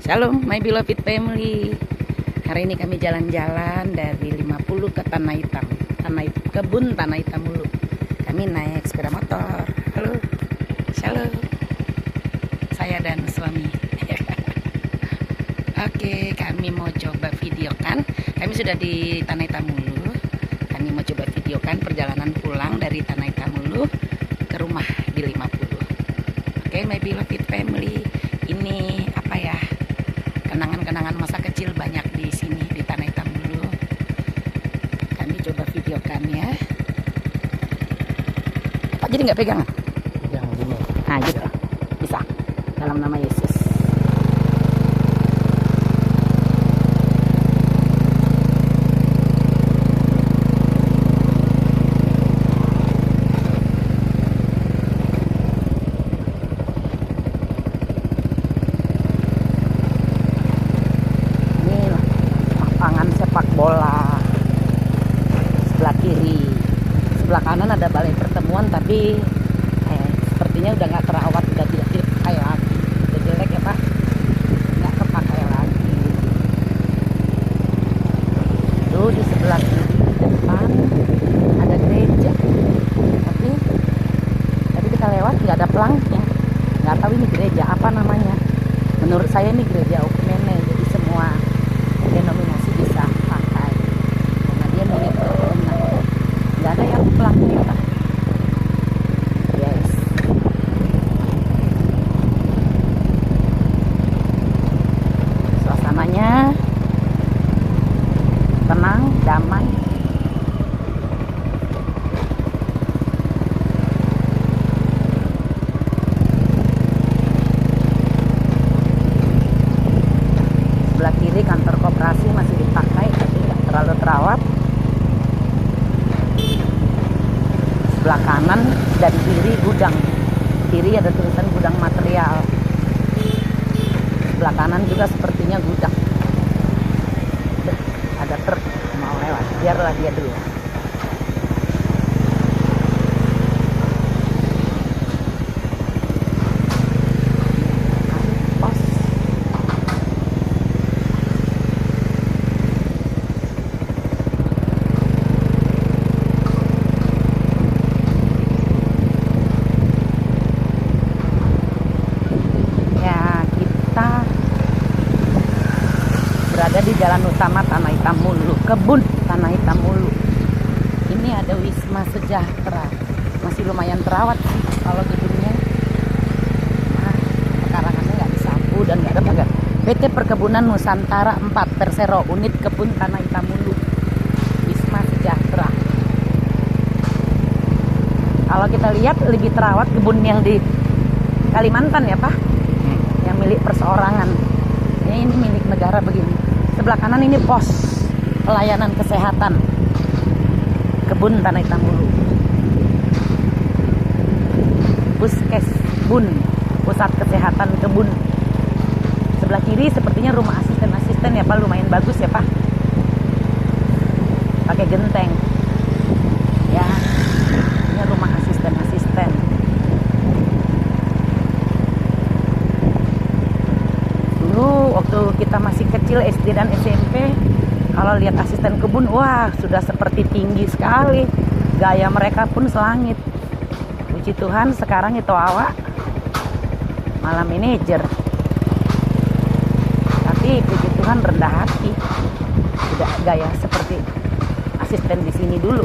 Shalom my beloved family. Hari ini kami jalan-jalan dari 50 ke Tanah Hitam, kebun Tanah Hitam dulu. Kami naik sepeda motor. Halo, shalom. Saya dan suami. Oke, kami mau coba videokan. Kami sudah di Tanah Hitam dulu. Kami mau coba videokan perjalanan pulang dari Tanah Hitam dulu ke rumah di 50. Oke, my beloved family. Ini apa ya? Kenangan-kenangan masa kecil banyak di sini di Tanah Hitam dulu. Kami coba videokan ya. Pak jadi nggak pegangan? Pegang gini. Nah gitu. Bisa. Dalam nama Yesus. Bola sebelah kiri, sebelah kanan ada balai pertemuan, tapi sepertinya udah nggak terawat, udah tidak dipakai lagi, udah jelek ya Pak, nggak kepakai lagi. Tuh di sebelah kiri depan ada gereja, tapi kita lewat nggak ada pelangnya, nggak tahu ini gereja apa namanya. Menurut saya ini gereja Okumene, jadi semua denominasi bisa pakai karena dia milik pemerintah. Nggak ada yang pelangnya Pak. Yes. Suasananya tenang, damai. Sebelah kiri kantor koperasi masih dipakai tapi nggak terlalu terawat. Sebelah kanan dan kiri gudang. Kiri ada tulisan gudang material. Sebelah kanan juga sepertinya gudang. Ada truk mau lewat. Biarlah dia dulu. Berada di jalan utama Tanah Hitam Mulu, kebun Tanah Hitam Mulu. Ini ada Wisma Sejahtera, masih lumayan terawat sih kalau gedungnya. Nah, pekarangannya nggak disapu dan nggak ada pagar. PT Perkebunan Nusantara 4 Persero, unit kebun Tanah Hitam Mulu, Wisma Sejahtera. Kalau kita lihat lebih terawat kebun yang di Kalimantan ya Pak, yang milik perseorangan. Ini milik negara begini. Sebelah kanan ini pos pelayanan kesehatan kebun Tanah Hitam Mulu. Puskesbun, pusat kesehatan kebun. Sebelah kiri sepertinya rumah asisten ya Pak, lumayan bagus ya Pak. Pakai genteng. Ya, ini rumah asisten. Waktu kita masih kecil SD dan SMP, kalau lihat asisten kebun, wah sudah seperti tinggi sekali, gaya mereka pun selangit. Puji Tuhan sekarang itu awak malah manajer, tapi puji Tuhan rendah hati, tidak gaya seperti asisten di sini dulu.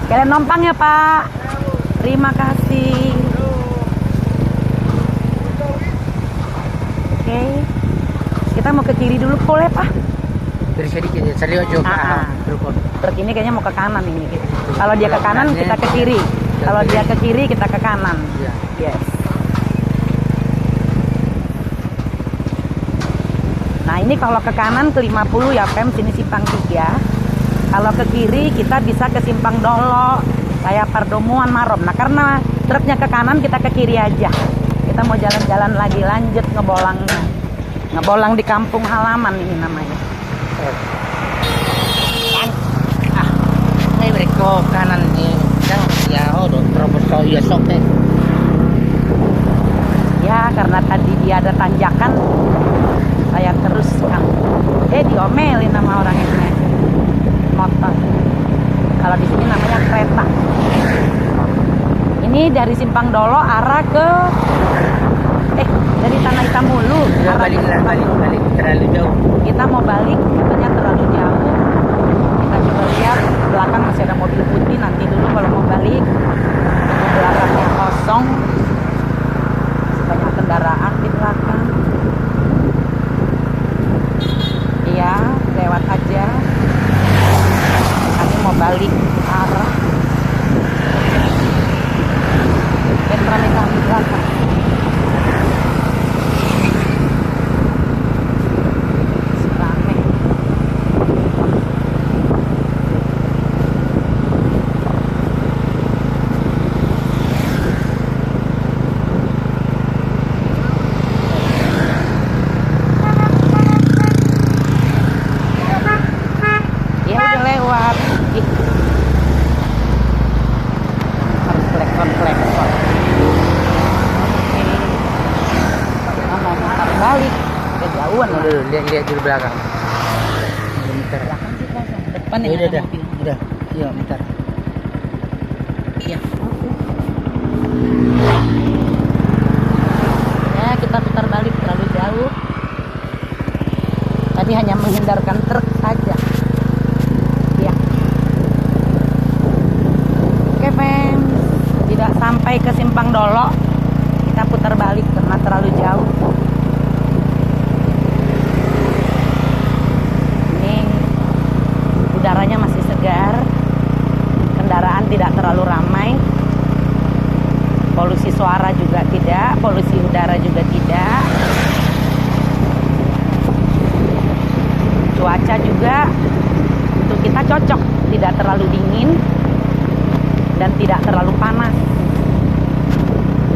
Kalian numpang ya Pak. Terima kasih. Oke. Kita mau ke kiri dulu boleh Pak? Dari sedikit ya, saya lihat juga. Truk ini kayaknya mau ke kanan ini. Kalau dia ke kanan kita ke kiri. Kalau dia ke kiri kita ke kanan. Yes. Nah ini kalau ke kanan ke 50 ya Pem, sini simpang 3. Kalau ke kiri kita bisa ke Simpang Dolo, kayak Pardomuan Marom. Nah karena truknya ke kanan kita ke kiri aja. Kita mau jalan-jalan lagi, lanjut ngebolangnya. Ngebolang di kampung halaman ini namanya. Kan? Ah, ini beriko kanan ni. Yang ya, do terobos so ya sok teh. Ya karena tadi dia ada tanjakan, saya teruskan. Diomelin sama orang ini motor. Kalau di sini namanya kereta. Ini dari Simpang Dolo arah ke dari Tanah Hitam Hulu. Ya, balik terlalu jauh. Kita mau balik, katanya terlalu jauh. Kita coba lihat belakang masih ada mobil putih. Nanti dulu kalau mau balik, belakangnya kosong, banyak kendaraan di belakang. Iya, lewat aja. Kami mau balik arah dan ramai di belakang. Rame. Ya udah lewat. Ih. Harus klekson. Kita mau mutar balik. Kejauhan lah. Lihat di belakang. Muter. Belakang sih kosong. Depan Ya yang udah, ada mobil. udah. Iya, muter. Iya. Ya kita putar balik terlalu jauh. Tadi hanya menghindarkan truk saja. Ya. Oke fans, tidak sampai ke Simpang Dolo. Kita putar balik karena terlalu jauh. Ini udaranya masih segar. Kendaraan tidak terlalu ramai. Polusi suara juga tidak, polusi udara juga tidak. Cuaca juga untuk kita cocok, tidak terlalu dingin dan tidak terlalu panas.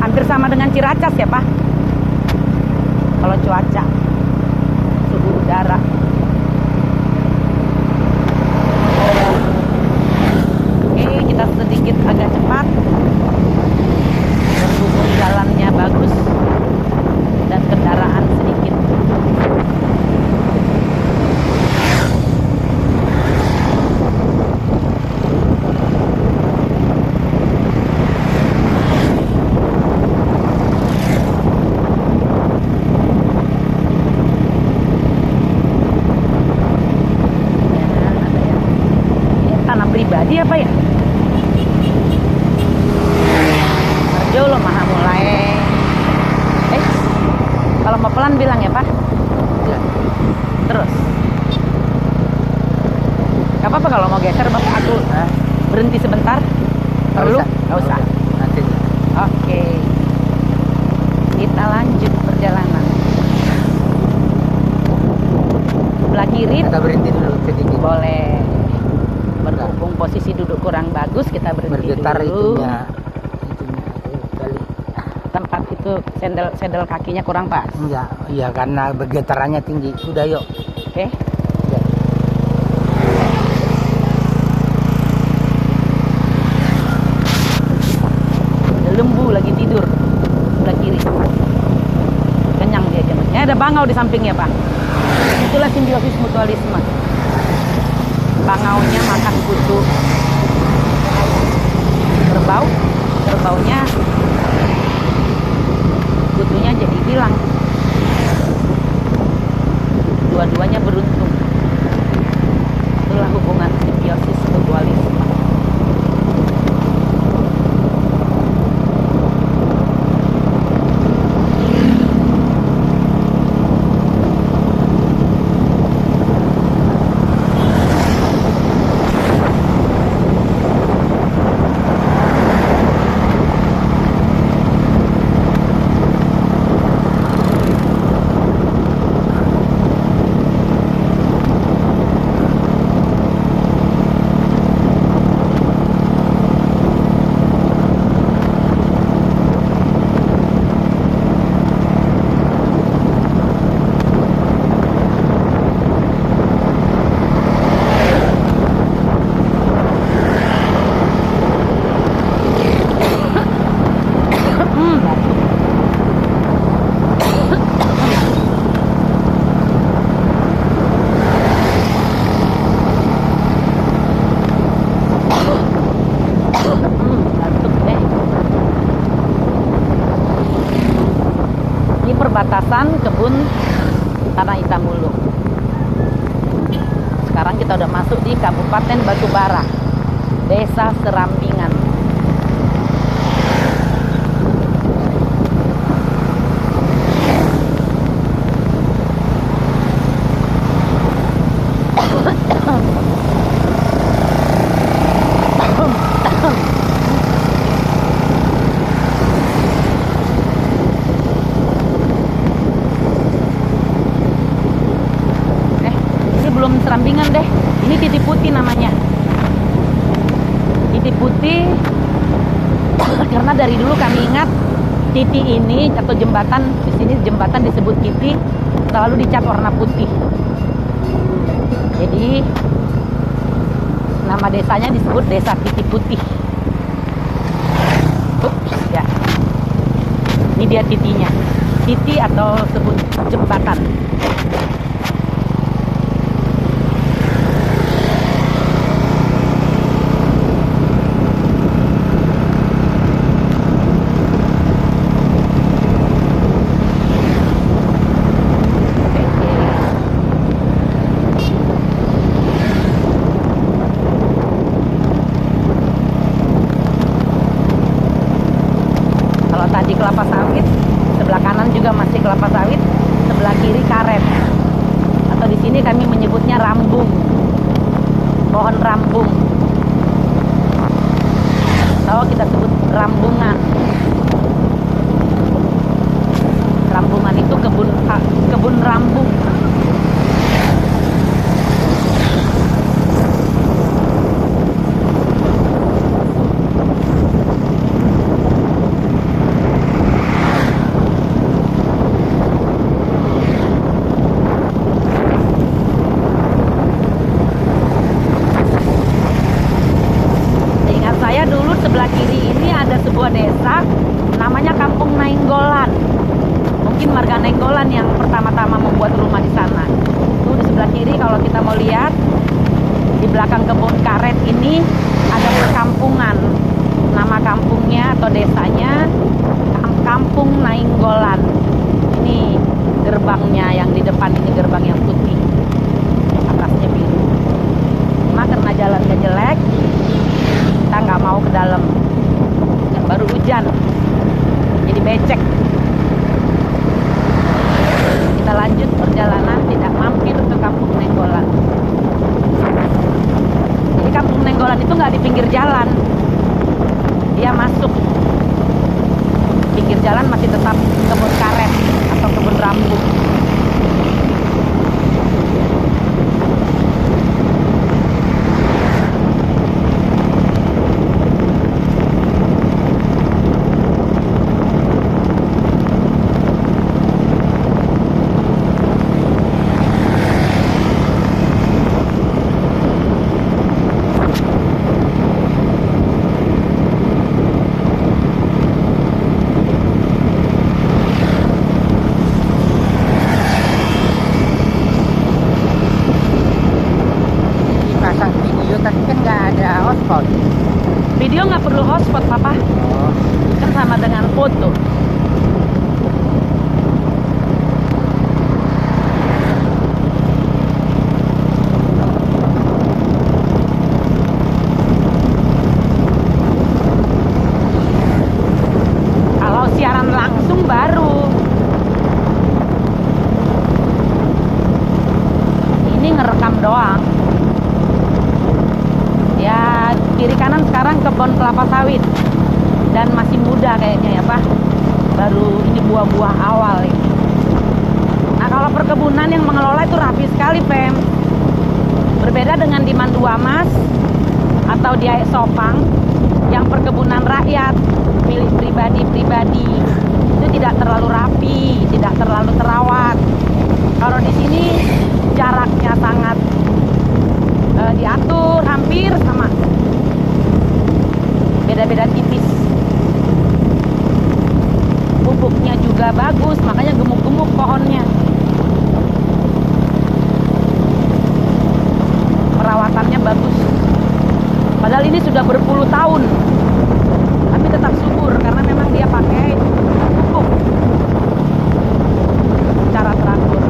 Hampir sama dengan Ciracas ya Pak, kalau cuaca, suhu udara. Oke, kita sedikit agak cepat. Berhubung jalannya bagus dan kendaraan sedikit. Tanah pribadi apa ya? Arjo lo maha mulai. Kalau mau pelan bilang ya Pak. Ya. Terus. Gak apa-apa kalau mau geser Bapak, aku berhenti sebentar. Perlu? Gak usah. Nanti. Oke. Kita lanjut perjalanan. Sebelah kiri Kita berhenti dulu sedikit. boleh. Berhubung posisi duduk kurang bagus, kita berhenti Bergetar dulu. itunya kali. Tempat itu sendal kakinya kurang pas. Enggak, iya karena bergetarannya tinggi. Sudah yuk. Oke. Ya. Ada lembu lagi tidur sebelah kiri. Kenyang dia jenisnya. Ada bangau di sampingnya Pak. Itulah simbiosis mutualisme. Bangaunya makan kutu kerbau, kerbaunya kutunya jadi hilang. Dua-duanya beruntung. Itulah hubungan simbiosis mutualisme. kita udah masuk di Kabupaten Batubara, Desa Serambingan. Belum Serambingan deh, ini Titik Putih namanya. Titik Putih karena dari dulu kami ingat titik ini atau jembatan di sini, jembatan disebut titik selalu dicat warna putih. Jadi nama desanya disebut Desa Titik Putih. Ups, ya. Ini dia titiknya, titik atau sebut jembatan. Tadi kelapa sawit, sebelah kanan juga masih kelapa sawit, sebelah kiri karet. Atau di sini kami menyebutnya rambung, pohon rambung. Atau kita sebut rambungan. Rambungan itu kebun rambung. Desa namanya Kampung Nainggolan. Mungkin warga Nainggolan yang pertama-tama membuat rumah di sana. Tuh di sebelah kiri kalau kita mau lihat, di belakang kebun karet ini ada perkampungan. Nama kampungnya atau desanya Kampung Nainggolan. Ini gerbangnya, yang di depan ini gerbang yang putih, atasnya biru. Cuma karena jalannya jelek, kita nggak mau ke dalam. Baru hujan, jadi becek. Kita lanjut perjalanan, tidak mampir ke Kampung Nainggolan. Jadi Kampung Nainggolan itu nggak di pinggir jalan, dia masuk pinggir jalan, masih tetap kebun karet atau kebun rambut. Video nggak perlu hotspot, Papa. Kan sama dengan foto. Kalau siaran langsung baru. Ini ngerekam doang. Ya, kiri kanan sekarang kebun kelapa sawit dan masih muda kayaknya ya Pak, baru ini buah-buah awal ini. Nah kalau perkebunan yang mengelola itu rapi sekali Pem, berbeda dengan di Manduamas atau di Aek Sopang yang perkebunan rakyat milik pribadi-pribadi, itu tidak terlalu rapi, tidak terlalu terawat. Kalau di sini jaraknya sangat diatur, hampir sama, beda-beda tipis. Pupuknya juga bagus, makanya gemuk-gemuk pohonnya. Perawatannya bagus, padahal ini sudah berpuluh tahun tapi tetap subur karena memang dia pakai pupuk secara teratur.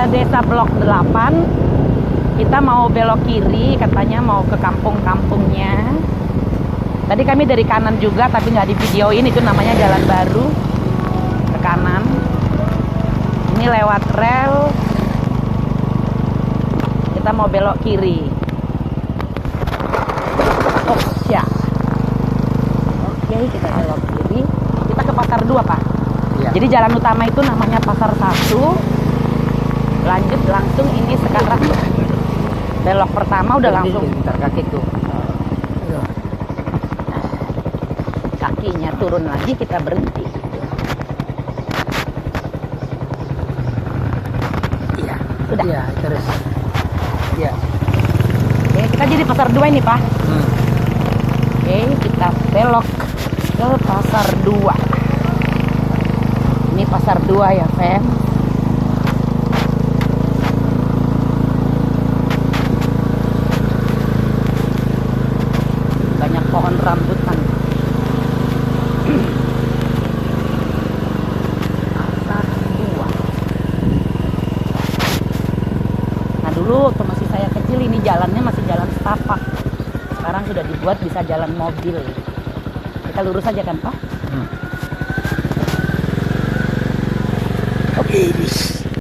desa Blok 8. Kita mau belok kiri, katanya mau ke kampung-kampungnya. Tadi kami dari kanan juga, tapi nggak di videoin. Itu namanya jalan baru ke kanan. Ini lewat rel. Kita mau belok kiri. Oh ya. Oke, kita belok kiri. Kita ke pasar 2, Pak. Iya. Jadi jalan utama itu namanya pasar 1. Lanjut langsung ini sekarang belok pertama udah langsung. Bentar kaki tuh. Kakinya turun lagi, kita berhenti. Iya. Sudah. Iya, terus. Iya. Oke, kita jadi pasar 2 ini, Pak. Oke, kita belok ke pasar 2. Ini pasar 2 ya, Fem. Banyak pohon rambutan. Pasar 2. Nah, dulu waktu masih saya kecil ini jalannya masih jalan setapak. Sekarang sudah dibuat bisa jalan mobil. Kita lurus aja kan, Pak? Oke,